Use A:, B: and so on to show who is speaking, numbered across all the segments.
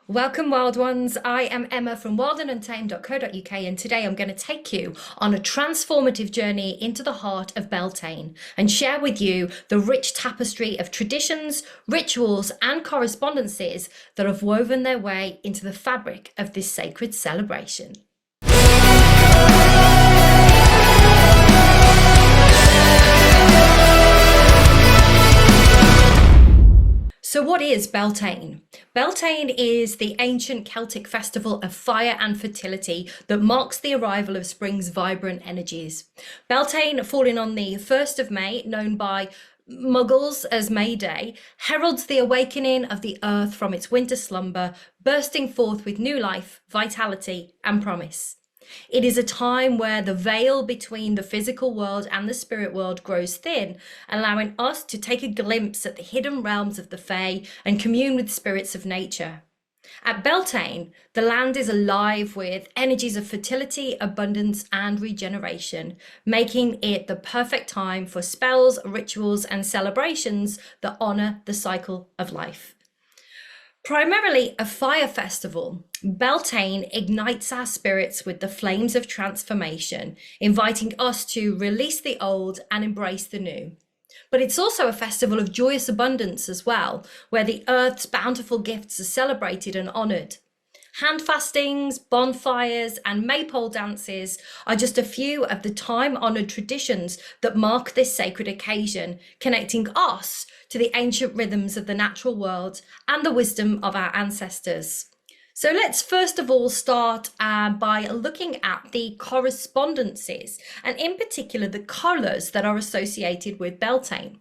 A: Welcome, wild ones. I am Emma from wildanduntamed.co.uk, and today I'm going to take you on a transformative journey into the heart of Beltane and share with you the rich tapestry of traditions, rituals, and correspondences that have woven their way into the fabric of this sacred celebration. So what is Beltane? Beltane is the ancient Celtic festival of fire and fertility that marks the arrival of spring's vibrant energies. Beltane, falling on the 1st of May, known by Muggles as May Day, heralds the awakening of the earth from its winter slumber, bursting forth with new life, vitality, and promise. It is a time where the veil between the physical world and the spirit world grows thin, allowing us to take a glimpse at the hidden realms of the Fae and commune with spirits of nature. At Beltane, the land is alive with energies of fertility, abundance, and regeneration, making it the perfect time for spells, rituals, and celebrations that honour the cycle of life. Primarily a fire festival, Beltane ignites our spirits with the flames of transformation, inviting us to release the old and embrace the new. But it's also a festival of joyous abundance as well, where the earth's bountiful gifts are celebrated and honoured. Handfastings, bonfires, and Maypole dances are just a few of the time-honoured traditions that mark this sacred occasion, connecting us to the ancient rhythms of the natural world and the wisdom of our ancestors. So let's first of all start by looking at the correspondences, and in particular the colours that are associated with Beltane.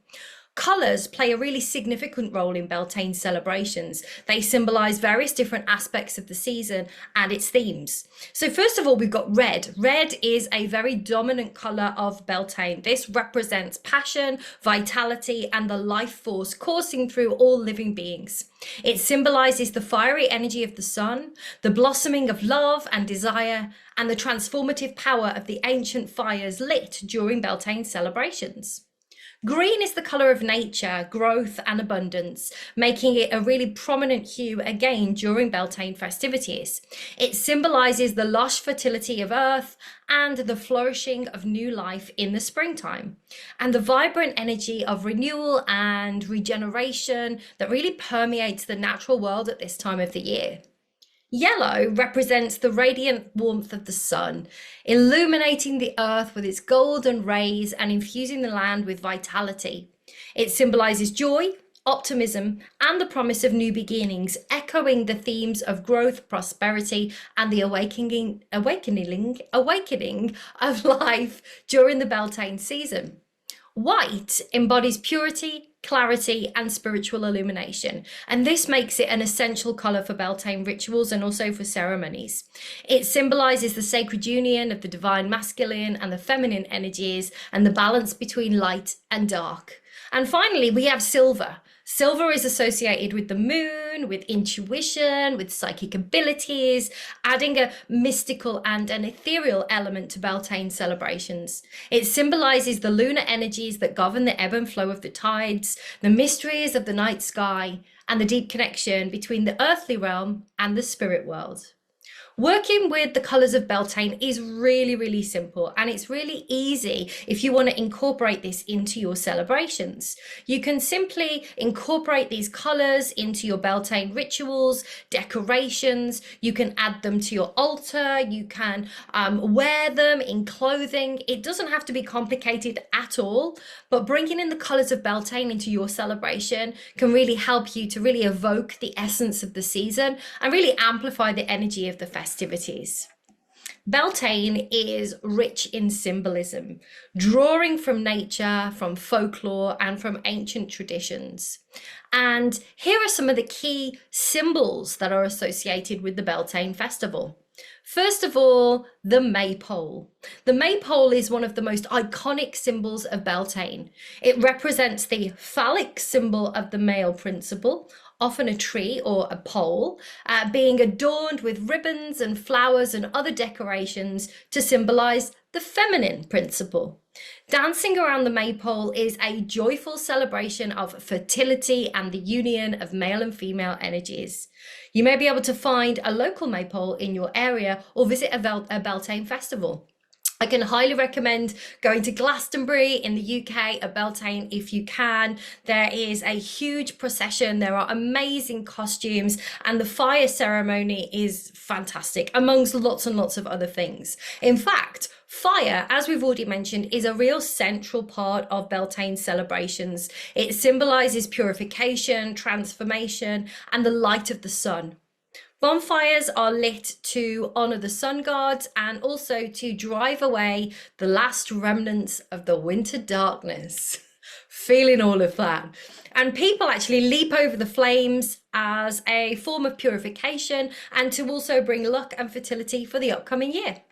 A: Colours play a really significant role in Beltane celebrations. They symbolise various different aspects of the season and its themes. So first of all, we've got red. Red is a very dominant colour of Beltane. This represents passion, vitality, and the life force coursing through all living beings. It symbolises the fiery energy of the sun, the blossoming of love and desire, and the transformative power of the ancient fires lit during Beltane celebrations. Green is the colour of nature, growth and abundance, making it a really prominent hue again during Beltane festivities. It symbolises the lush fertility of earth and the flourishing of new life in the springtime, and the vibrant energy of renewal and regeneration that really permeates the natural world at this time of the year. Yellow represents the radiant warmth of the sun, illuminating the earth with its golden rays and infusing the land with vitality. It symbolises joy, optimism, and the promise of new beginnings, echoing the themes of growth, prosperity, and the awakening of life during the Beltane season. White embodies purity, clarity, and spiritual illumination, and this makes it an essential colour for Beltane rituals and also for ceremonies. It symbolises the sacred union of the divine masculine and the feminine energies and the balance between light and dark. And finally, we have silver. Silver is associated with the moon, with intuition, with psychic abilities, adding a mystical and an ethereal element to Beltane celebrations. It symbolises the lunar energies that govern the ebb and flow of the tides, the mysteries of the night sky, and the deep connection between the earthly realm and the spirit world. Working with the colours of Beltane is really, really simple, and it's really easy if you want to incorporate this into your celebrations. You can simply incorporate these colours into your Beltane rituals, decorations. You can add them to your altar. You can wear them in clothing. It doesn't have to be complicated at all, but bringing in the colours of Beltane into your celebration can really help you to really evoke the essence of the season and really amplify the energy of the festivities. Beltane is rich in symbolism, drawing from nature, from folklore, and from ancient traditions. And here are some of the key symbols that are associated with the Beltane festival. First of all, the Maypole. The Maypole is one of the most iconic symbols of Beltane. It represents the phallic symbol of the male principle, often a tree or a pole, being adorned with ribbons and flowers and other decorations to symbolize the feminine principle. Dancing around the Maypole is a joyful celebration of fertility and the union of male and female energies. You may be able to find a local Maypole in your area or visit a Beltane festival. I can highly recommend going to Glastonbury in the UK at Beltane if you can. There is a huge procession, there are amazing costumes, and the fire ceremony is fantastic, amongst lots and lots of other things. In fact, fire, as we've already mentioned, is a real central part of Beltane celebrations. It symbolises purification, transformation, and the light of the sun. Bonfires are lit to honour the sun gods and also to drive away the last remnants of the winter darkness. Feeling all of that. And people actually leap over the flames as a form of purification and to also bring luck and fertility for the upcoming year.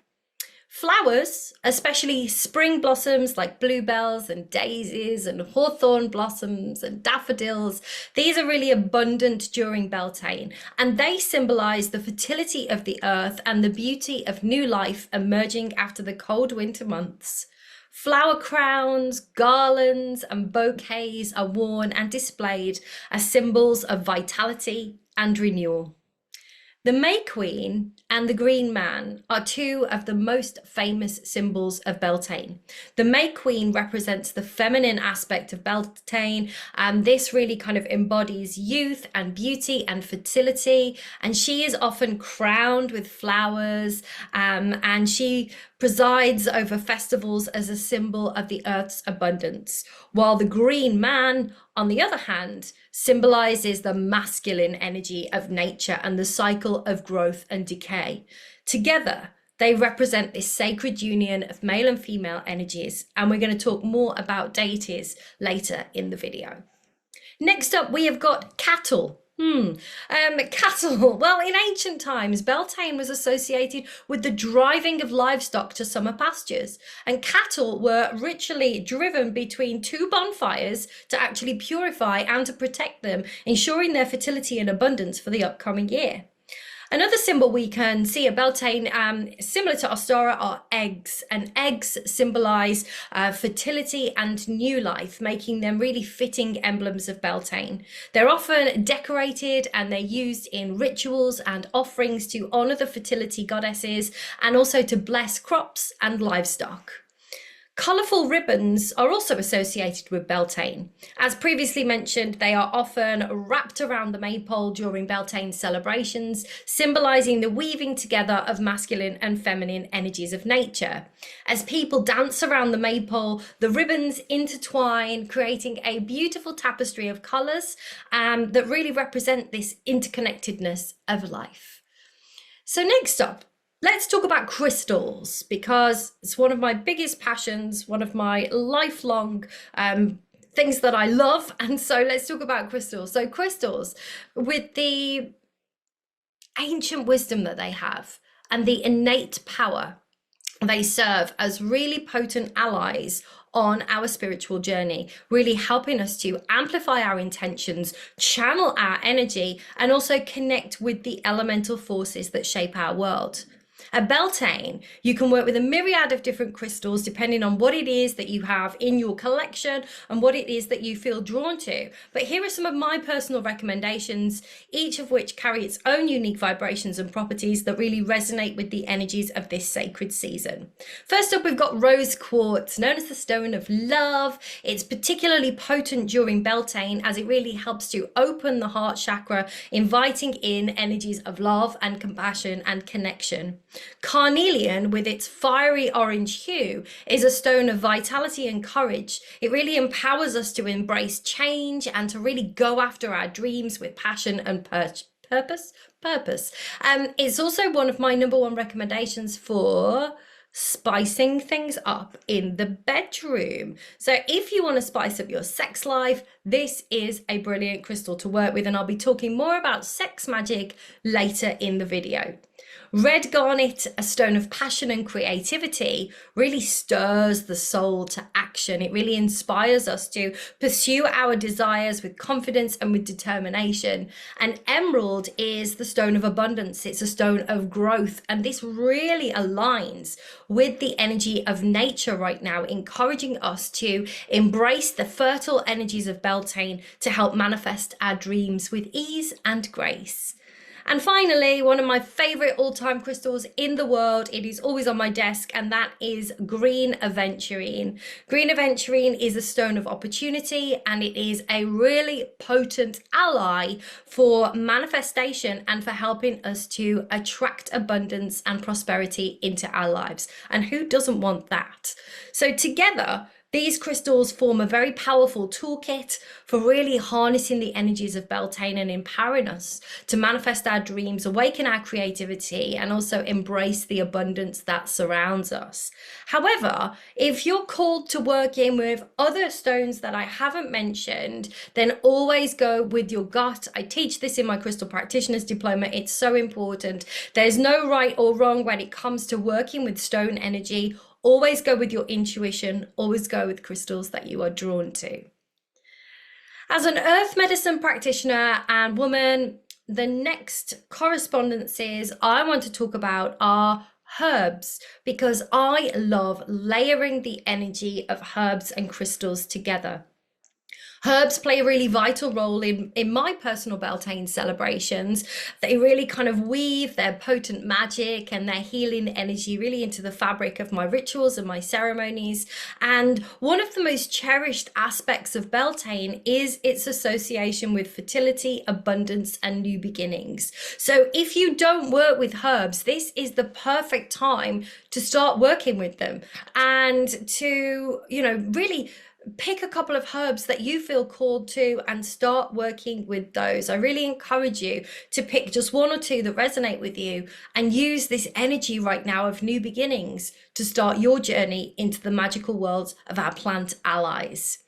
A: Flowers, especially spring blossoms like bluebells and daisies and hawthorn blossoms and daffodils, these are really abundant during Beltane, and they symbolise the fertility of the earth and the beauty of new life emerging after the cold winter months. Flower crowns, garlands and bouquets are worn and displayed as symbols of vitality and renewal. The May Queen and the Green Man are two of the most famous symbols of Beltane. The May Queen represents the feminine aspect of Beltane, and this really kind of embodies youth and beauty and fertility, and she is often crowned with flowers, and she presides over festivals as a symbol of the earth's abundance, while the Green Man, on the other hand, symbolizes the masculine energy of nature and the cycle of growth and decay. Together, they represent this sacred union of male and female energies, and we're going to talk more about deities later in the video. Next up, we have got cattle. Cattle. Well, in ancient times, Beltane was associated with the driving of livestock to summer pastures, and cattle were ritually driven between two bonfires to actually purify and to protect them, ensuring their fertility and abundance for the upcoming year. Another symbol we can see at Beltane, similar to Ostara, are eggs, and eggs symbolise fertility and new life, making them really fitting emblems of Beltane. They're often decorated and they're used in rituals and offerings to honour the fertility goddesses and also to bless crops and livestock. Colourful ribbons are also associated with Beltane. As previously mentioned, they are often wrapped around the Maypole during Beltane celebrations, symbolising the weaving together of masculine and feminine energies of nature. As people dance around the Maypole, the ribbons intertwine, creating a beautiful tapestry of colours that really represent this interconnectedness of life. So next up, let's talk about crystals, because it's one of my biggest passions, one of my lifelong things that I love. And so let's talk about crystals. So crystals, with the ancient wisdom that they have and the innate power, they serve as really potent allies on our spiritual journey, really helping us to amplify our intentions, channel our energy, and also connect with the elemental forces that shape our world. At Beltane, you can work with a myriad of different crystals depending on what it is that you have in your collection and what it is that you feel drawn to. But here are some of my personal recommendations, each of which carry its own unique vibrations and properties that really resonate with the energies of this sacred season. First up, we've got rose quartz, known as the stone of love. It's particularly potent during Beltane as it really helps to open the heart chakra, inviting in energies of love and compassion and connection. Carnelian, with its fiery orange hue, is a stone of vitality and courage. It really empowers us to embrace change and to really go after our dreams with passion and purpose. It's also one of my #1 recommendations for spicing things up in the bedroom. So if you want to spice up your sex life, this is a brilliant crystal to work with, and I'll be talking more about sex magic later in the video. Red garnet, a stone of passion and creativity, really stirs the soul to action. It really inspires us to pursue our desires with confidence and with determination. And emerald is the stone of abundance. It's a stone of growth, and this really aligns with the energy of nature right now, encouraging us to embrace the fertile energies of Beltane to help manifest our dreams with ease and grace. And finally, one of my favorite all-time crystals in the world, it is always on my desk, and that is green aventurine. Green aventurine is a stone of opportunity, and it is a really potent ally for manifestation and for helping us to attract abundance and prosperity into our lives. And who doesn't want that? So together, these crystals form a very powerful toolkit for really harnessing the energies of Beltane and empowering us to manifest our dreams, awaken our creativity, and also embrace the abundance that surrounds us. However, if you're called to work in with other stones that I haven't mentioned, then always go with your gut. I teach this in my Crystal Practitioner's Diploma. It's so important. There's no right or wrong when it comes to working with stone energy. Always go with your intuition, always go with crystals that you are drawn to. As an earth medicine practitioner and woman, the next correspondences I want to talk about are herbs, because I love layering the energy of herbs and crystals together. Herbs play a really vital role in my personal Beltane celebrations. They really kind of weave their potent magic and their healing energy really into the fabric of my rituals and my ceremonies. And one of the most cherished aspects of Beltane is its association with fertility, abundance, and new beginnings. So if you don't work with herbs, this is the perfect time to start working with them and to, really pick a couple of herbs that you feel called to and start working with those. I really encourage you to pick just one or two that resonate with you and use this energy right now of new beginnings to start your journey into the magical worlds of our plant allies.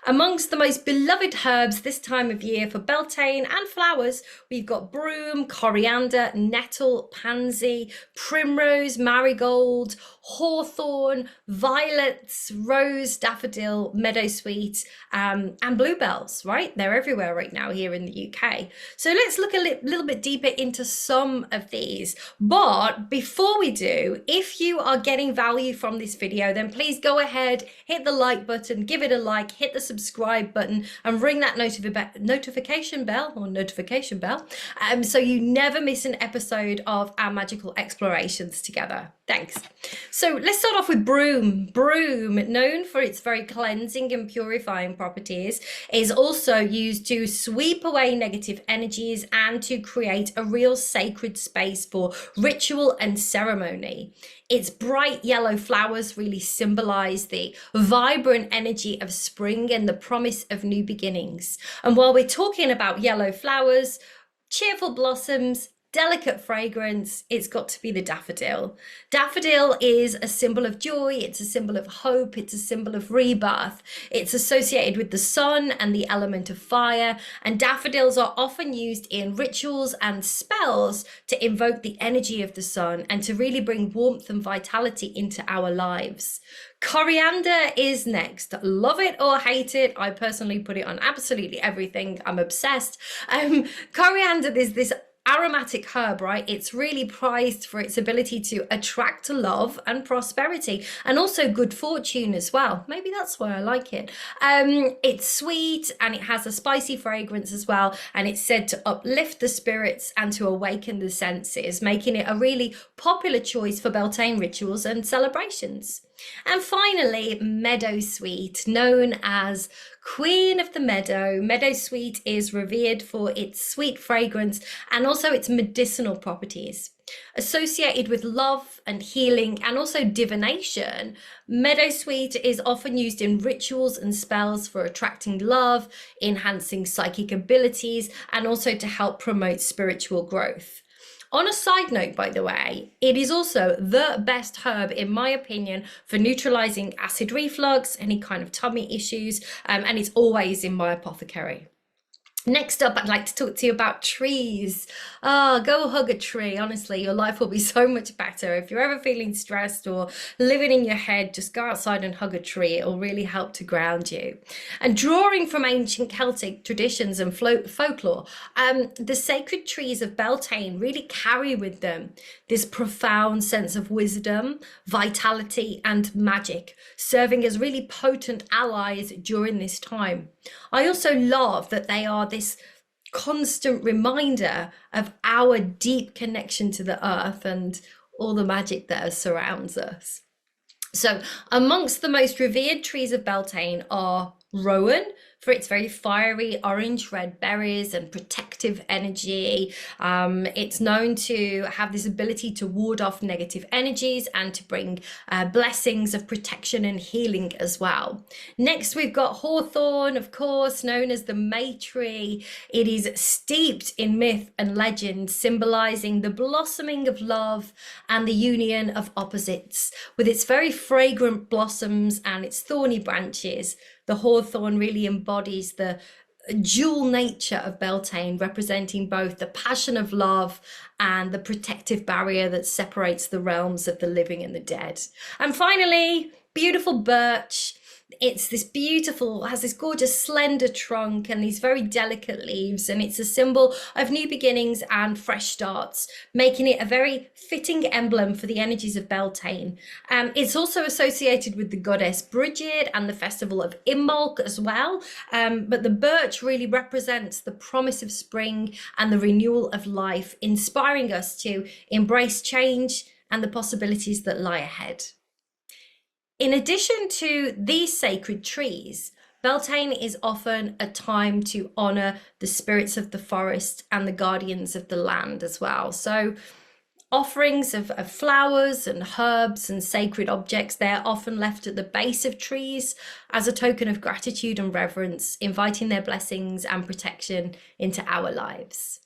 A: Amongst the most beloved herbs this time of year for Beltane and flowers, we've got broom, coriander, nettle, pansy, primrose, marigold, hawthorn, violets, rose, daffodil, meadowsweet, and bluebells, right? They're everywhere right now here in the UK. So let's look a little bit deeper into some of these. But before we do, if you are getting value from this video, then please go ahead, hit the like button, give it a like, hit the subscribe button, and ring that notification bell so you never miss an episode of our magical explorations together. Thanks. So let's start off with broom. Broom, known for its very cleansing and purifying properties, is also used to sweep away negative energies and to create a real sacred space for ritual and ceremony. Its bright yellow flowers really symbolize the vibrant energy of spring and the promise of new beginnings. And while we're talking about yellow flowers, cheerful blossoms, delicate fragrance, it's got to be the daffodil. Daffodil is a symbol of joy, it's a symbol of hope, it's a symbol of rebirth. It's associated with the sun and the element of fire, and daffodils are often used in rituals and spells to invoke the energy of the sun and to really bring warmth and vitality into our lives. Coriander is next. Love it or hate it. I personally put it on absolutely everything. I'm obsessed. Coriander is this aromatic herb, right? It's really prized for its ability to attract love and prosperity and also good fortune as well. Maybe that's why I like it. It's sweet and it has a spicy fragrance as well, and it's said to uplift the spirits and to awaken the senses, making it a really popular choice for Beltane rituals and celebrations. And finally, meadowsweet, known as Queen of the Meadow. Meadowsweet is revered for its sweet fragrance and also its medicinal properties. Associated with love and healing and also divination, meadowsweet is often used in rituals and spells for attracting love, enhancing psychic abilities, and also to help promote spiritual growth. On a side note, by the way, it is also the best herb, in my opinion, for neutralizing acid reflux, any kind of tummy issues, and it's always in my apothecary. Next up, I'd like to talk to you about trees. Ah, go hug a tree. Honestly, your life will be so much better. If you're ever feeling stressed or living in your head, just go outside and hug a tree. It will really help to ground you. And drawing from ancient Celtic traditions and folklore, the sacred trees of Beltane really carry with them this profound sense of wisdom, vitality, and magic, serving as really potent allies during this time. I also love that they are this constant reminder of our deep connection to the earth and all the magic that surrounds us. So, amongst the most revered trees of Beltane are rowan, for its very fiery orange-red berries and protective energy. It's known to have this ability to ward off negative energies and to bring blessings of protection and healing as well. Next, we've got hawthorn, of course, known as the May tree. It is steeped in myth and legend, symbolizing the blossoming of love and the union of opposites. With its very fragrant blossoms and its thorny branches, the hawthorn really embodies the dual nature of Beltane, representing both the passion of love and the protective barrier that separates the realms of the living and the dead. And finally, beautiful birch. It's this beautiful, has this gorgeous slender trunk and these very delicate leaves, and it's a symbol of new beginnings and fresh starts, making it a very fitting emblem for the energies of Beltane. It's also associated with the goddess Brigid and the festival of Imbolc as well, but the birch really represents the promise of spring and the renewal of life, inspiring us to embrace change and the possibilities that lie ahead. In addition to these sacred trees, Beltane is often a time to honor the spirits of the forest and the guardians of the land as well. So offerings of flowers and herbs and sacred objects, they're often left at the base of trees as a token of gratitude and reverence, inviting their blessings and protection into our lives.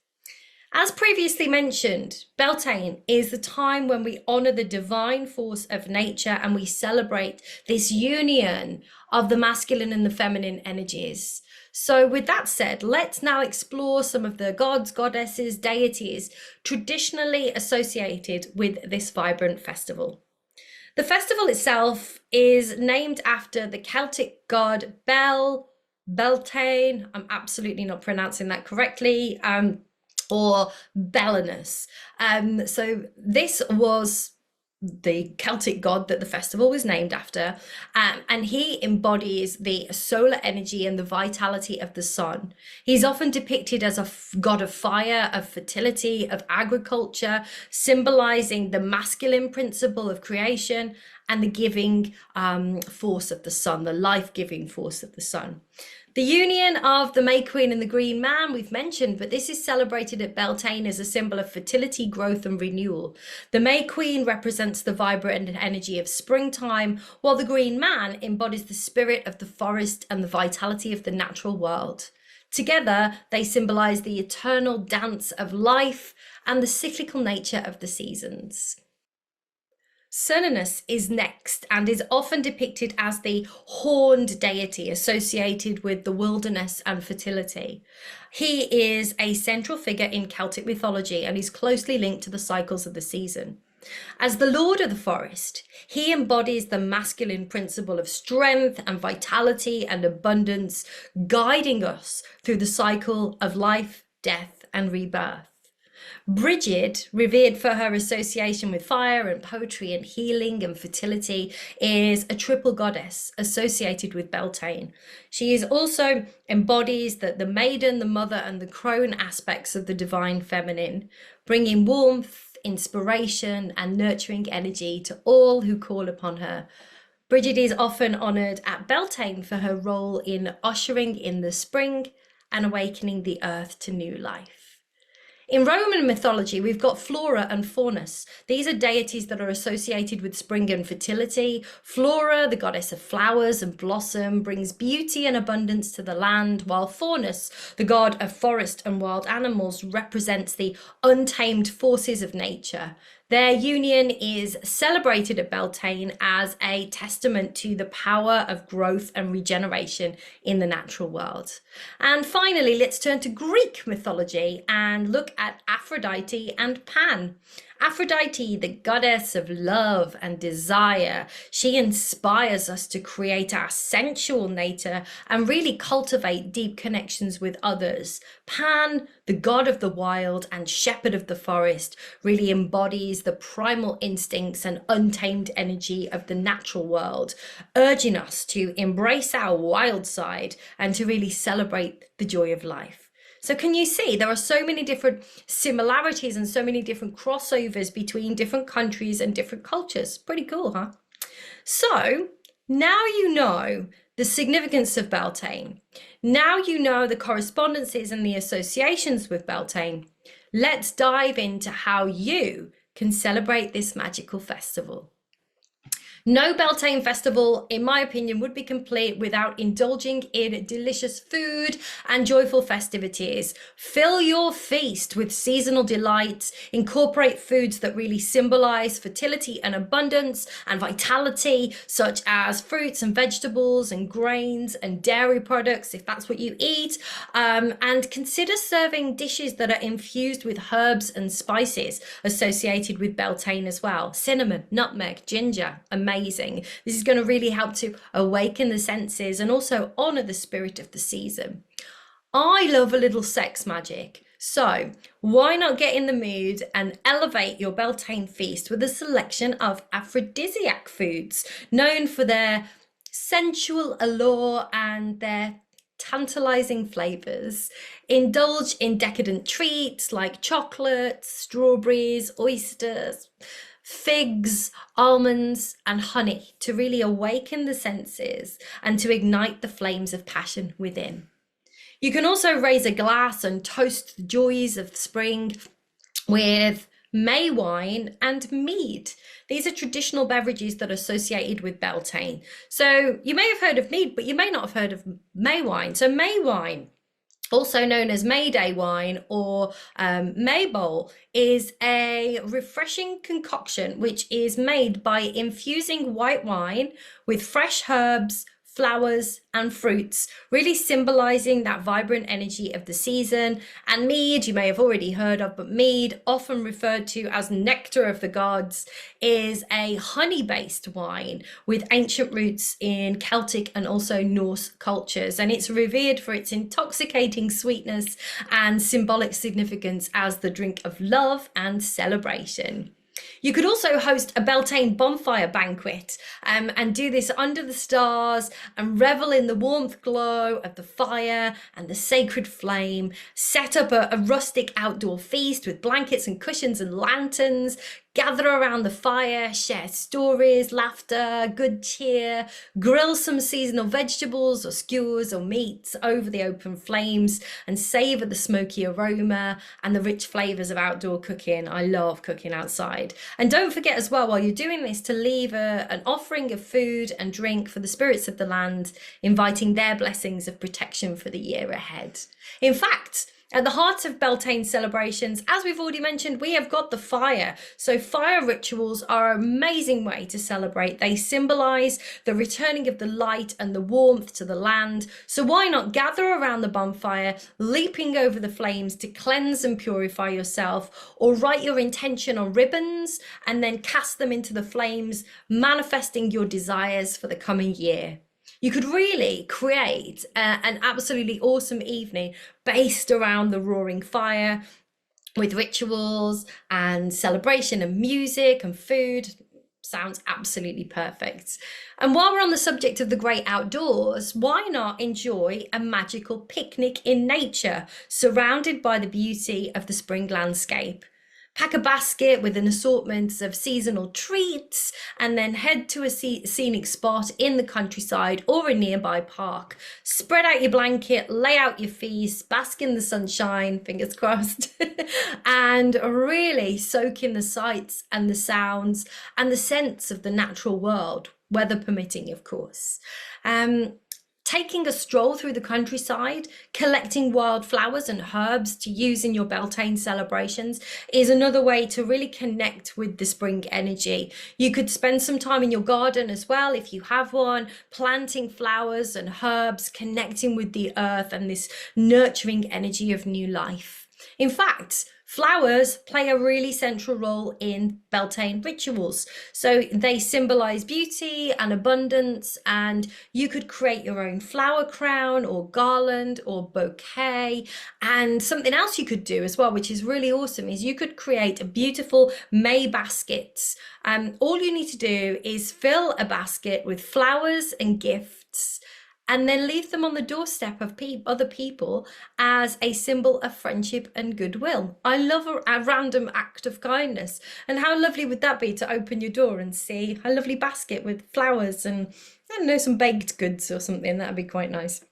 A: As previously mentioned, Beltane is the time when we honor the divine force of nature and we celebrate this union of the masculine and the feminine energies. So with that said, let's now explore some of the gods, goddesses, deities traditionally associated with this vibrant festival. The festival itself is named after the Celtic god Beltane. I'm absolutely not pronouncing that correctly. Or Belanus. So this was the Celtic god that the festival was named after, and he embodies the solar energy and the vitality of the sun. He's often depicted as a god of fire, of fertility, of agriculture, symbolizing the masculine principle of creation and the giving force of the sun, the life-giving force of the sun. The union of the May Queen and the Green Man we've mentioned, but this is celebrated at Beltane as a symbol of fertility, growth and renewal. The May Queen represents the vibrant energy of springtime, while the Green Man embodies the spirit of the forest and the vitality of the natural world. Together, they symbolize the eternal dance of life and the cyclical nature of the seasons. Cernunnos is next and is often depicted as the horned deity associated with the wilderness and fertility. He is a central figure in Celtic mythology and is closely linked to the cycles of the season. As the Lord of the Forest, he embodies the masculine principle of strength and vitality and abundance, guiding us through the cycle of life, death, and rebirth. Brigid, revered for her association with fire and poetry and healing and fertility, is a triple goddess associated with Beltane. She is also embodies the maiden, the mother, and the crone aspects of the divine feminine, bringing warmth, inspiration, and nurturing energy to all who call upon her. Brigid is often honoured at Beltane for her role in ushering in the spring and awakening the earth to new life. In Roman mythology, we've got Flora and Faunus. These are deities that are associated with spring and fertility. Flora, the goddess of flowers and blossom, brings beauty and abundance to the land, while Faunus, the god of forest and wild animals, represents the untamed forces of nature. Their union is celebrated at Beltane as a testament to the power of growth and regeneration in the natural world. And finally, let's turn to Greek mythology and look at Aphrodite and Pan. Aphrodite, the goddess of love and desire, she inspires us to create our sensual nature and really cultivate deep connections with others. Pan, the god of the wild and shepherd of the forest, really embodies the primal instincts and untamed energy of the natural world, urging us to embrace our wild side and to really celebrate the joy of life. So can you see there are so many different similarities and so many different crossovers between different countries and different cultures? Pretty cool, huh? So now you know the significance of Beltane. Now you know the correspondences and the associations with Beltane. Let's dive into how you can celebrate this magical festival. No Beltane festival, in my opinion, would be complete without indulging in delicious food and joyful festivities. Fill your feast with seasonal delights, incorporate foods that really symbolize fertility and abundance and vitality, such as fruits and vegetables and grains and dairy products, if that's what you eat, and consider serving dishes that are infused with herbs and spices associated with Beltane as well. Cinnamon, nutmeg, ginger, amazing. This is going to really help to awaken the senses and also honor the spirit of the season. I love a little sex magic, so why not get in the mood and elevate your Beltane feast with a selection of aphrodisiac foods known for their sensual allure and their tantalizing flavors. Indulge in decadent treats like chocolates, strawberries, oysters, figs, almonds, and honey to really awaken the senses and to ignite the flames of passion within. You can also raise a glass and toast the joys of spring with May wine and mead. These are traditional beverages that are associated with Beltane. So you may have heard of mead, but you may not have heard of May wine. So May wine, also known as May Day wine or Maypole, is a refreshing concoction which is made by infusing white wine with fresh herbs, flowers and fruits, really symbolizing that vibrant energy of the season. And mead, you may have already heard of, but mead, often referred to as nectar of the gods, is a honey-based wine with ancient roots in Celtic and also Norse cultures, and it's revered for its intoxicating sweetness and symbolic significance as the drink of love and celebration. You could also host a Beltane bonfire banquet and do this under the stars and revel in the warmth glow of the fire and the sacred flame. Set up a rustic outdoor feast with blankets and cushions and lanterns. Gather around the fire, share stories, laughter, good cheer, grill some seasonal vegetables or skewers or meats over the open flames and savor the smoky aroma and the rich flavors of outdoor cooking. I love cooking outside. And don't forget as well, while you're doing this, to leave an offering of food and drink for the spirits of the land, inviting their blessings of protection for the year ahead. In fact, at the heart of Beltane celebrations, as we've already mentioned, we have got the fire. So fire rituals are an amazing way to celebrate. They symbolize the returning of the light and the warmth to the land. So why not gather around the bonfire, leaping over the flames to cleanse and purify yourself, or write your intention on ribbons and then cast them into the flames, manifesting your desires for the coming year. You could really create an absolutely awesome evening based around the roaring fire with rituals and celebration and music and food. Sounds absolutely perfect. And while we're on the subject of the great outdoors, why not enjoy a magical picnic in nature, surrounded by the beauty of the spring landscape? Pack a basket with an assortment of seasonal treats and then head to a scenic spot in the countryside or a nearby park. Spread out your blanket, lay out your feast, bask in the sunshine, fingers crossed, and really soak in the sights and the sounds and the scents of the natural world, weather permitting, of course. taking a stroll through the countryside, collecting wild flowers and herbs to use in your Beltane celebrations is another way to really connect with the spring energy. You could spend some time in your garden as well, if you have one, planting flowers and herbs, connecting with the earth and this nurturing energy of new life. In fact, flowers play a really central role in Beltane rituals. So they symbolize beauty and abundance, and you could create your own flower crown or garland or bouquet. And something else you could do as well, which is really awesome, is you could create beautiful May baskets. All you need to do is fill a basket with flowers and gifts, and then leave them on the doorstep of other people as a symbol of friendship and goodwill. I love a random act of kindness. And how lovely would that be to open your door and see a lovely basket with flowers and, I don't know, some baked goods or something? That'd be quite nice.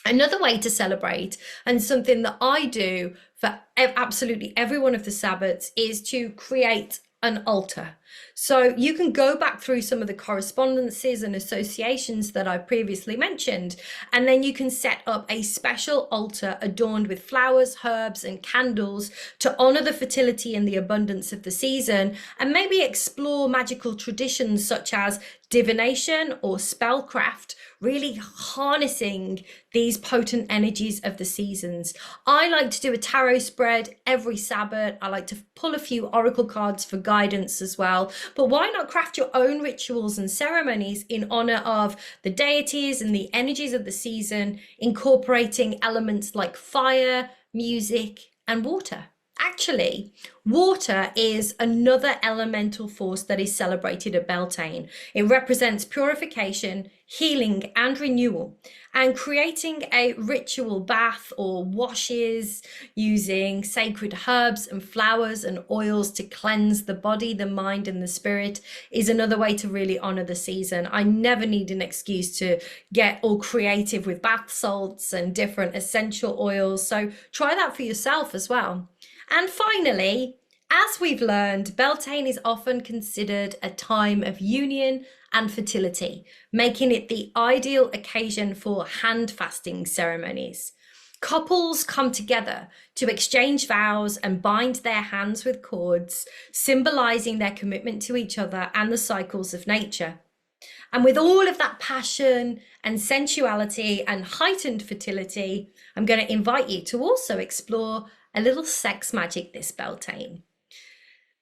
A: Another way to celebrate, and something that I do for absolutely every one of the Sabbats, is to create an altar. So you can go back through some of the correspondences and associations that I previously mentioned, and then you can set up a special altar adorned with flowers, herbs, and candles to honor the fertility and the abundance of the season, and maybe explore magical traditions such as divination or spellcraft, really harnessing these potent energies of the seasons. I like to do a tarot spread every Sabbath. I like to pull a few oracle cards for guidance as well. But why not craft your own rituals and ceremonies in honor of the deities and the energies of the season, incorporating elements like fire, music, and water? Actually, water is another elemental force that is celebrated at Beltane. It represents purification, healing, and renewal. And creating a ritual bath or washes using sacred herbs and flowers and oils to cleanse the body, the mind, and the spirit is another way to really honor the season. I never need an excuse to get all creative with bath salts and different essential oils. So try that for yourself as well. And finally, as we've learned, Beltane is often considered a time of union and fertility, making it the ideal occasion for hand fasting ceremonies. Couples come together to exchange vows and bind their hands with cords, symbolizing their commitment to each other and the cycles of nature. And with all of that passion and sensuality and heightened fertility, I'm going to invite you to also explore a little sex magic this Beltane.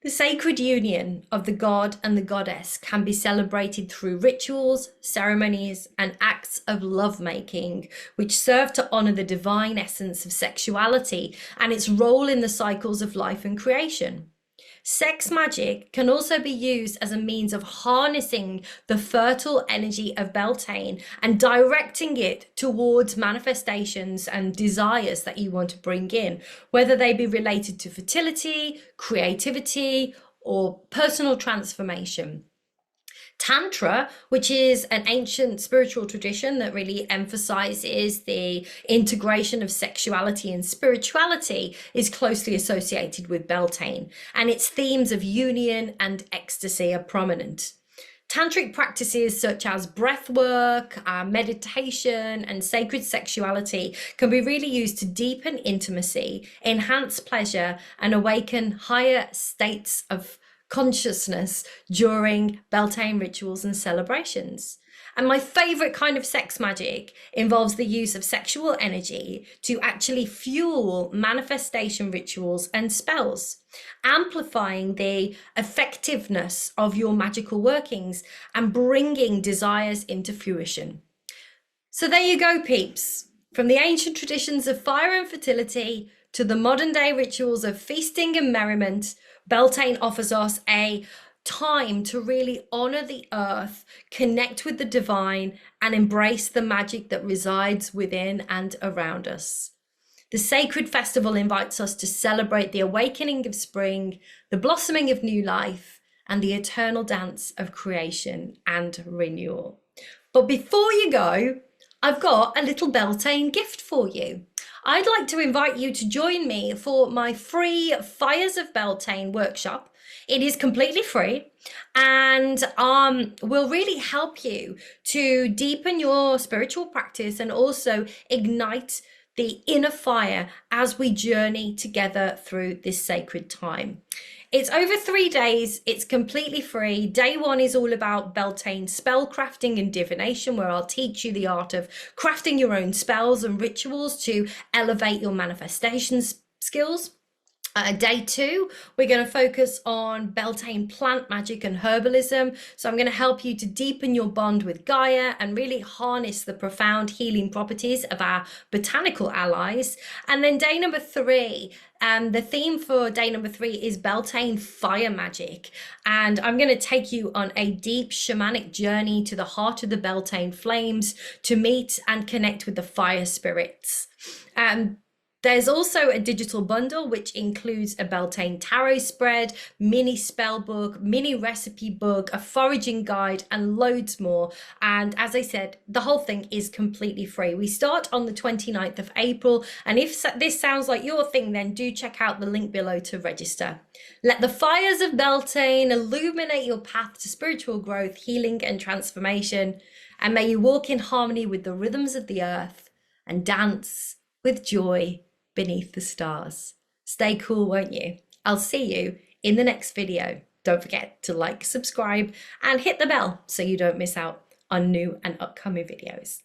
A: The sacred union of the god and the goddess can be celebrated through rituals, ceremonies, and acts of lovemaking, which serve to honor the divine essence of sexuality and its role in the cycles of life and creation. Sex magic can also be used as a means of harnessing the fertile energy of Beltane and directing it towards manifestations and desires that you want to bring in, whether they be related to fertility, creativity, or personal transformation. Tantra, which is an ancient spiritual tradition that really emphasizes the integration of sexuality and spirituality, is closely associated with Beltane, and its themes of union and ecstasy are prominent. Tantric practices such as breath work, meditation, and sacred sexuality can be really used to deepen intimacy, enhance pleasure, and awaken higher states of consciousness during Beltane rituals and celebrations. And my favorite kind of sex magic involves the use of sexual energy to actually fuel manifestation rituals and spells, amplifying the effectiveness of your magical workings and bringing desires into fruition. So there you go, peeps. From the ancient traditions of fire and fertility to the modern day rituals of feasting and merriment, Beltane offers us a time to really honor the earth, connect with the divine, and embrace the magic that resides within and around us. The sacred festival invites us to celebrate the awakening of spring, the blossoming of new life, and the eternal dance of creation and renewal. But before you go, I've got a little Beltane gift for you. I'd like to invite you to join me for my free Fires of Beltane workshop. It is completely free and will really help you to deepen your spiritual practice and also ignite the inner fire as we journey together through this sacred time. It's over 3 days. It's completely free. Day one is all about Beltane spell crafting and divination, where I'll teach you the art of crafting your own spells and rituals to elevate your manifestation skills. Day two, we're going to focus on Beltane plant magic and herbalism. So I'm going to help you to deepen your bond with Gaia and really harness the profound healing properties of our botanical allies. And then day number three, the theme for day number three is Beltane fire magic. And I'm going to take you on a deep shamanic journey to the heart of the Beltane flames to meet and connect with the fire spirits. There's also a digital bundle which includes a Beltane tarot spread, mini spell book, mini recipe book, a foraging guide, and loads more. And as I said, the whole thing is completely free. We start on the 29th of April. And if this sounds like your thing, then do check out the link below to register. Let the fires of Beltane illuminate your path to spiritual growth, healing, and transformation. And may you walk in harmony with the rhythms of the earth and dance with joy beneath the stars. Stay cool, won't you? I'll see you in the next video. Don't forget to like, subscribe, and hit the bell so you don't miss out on new and upcoming videos.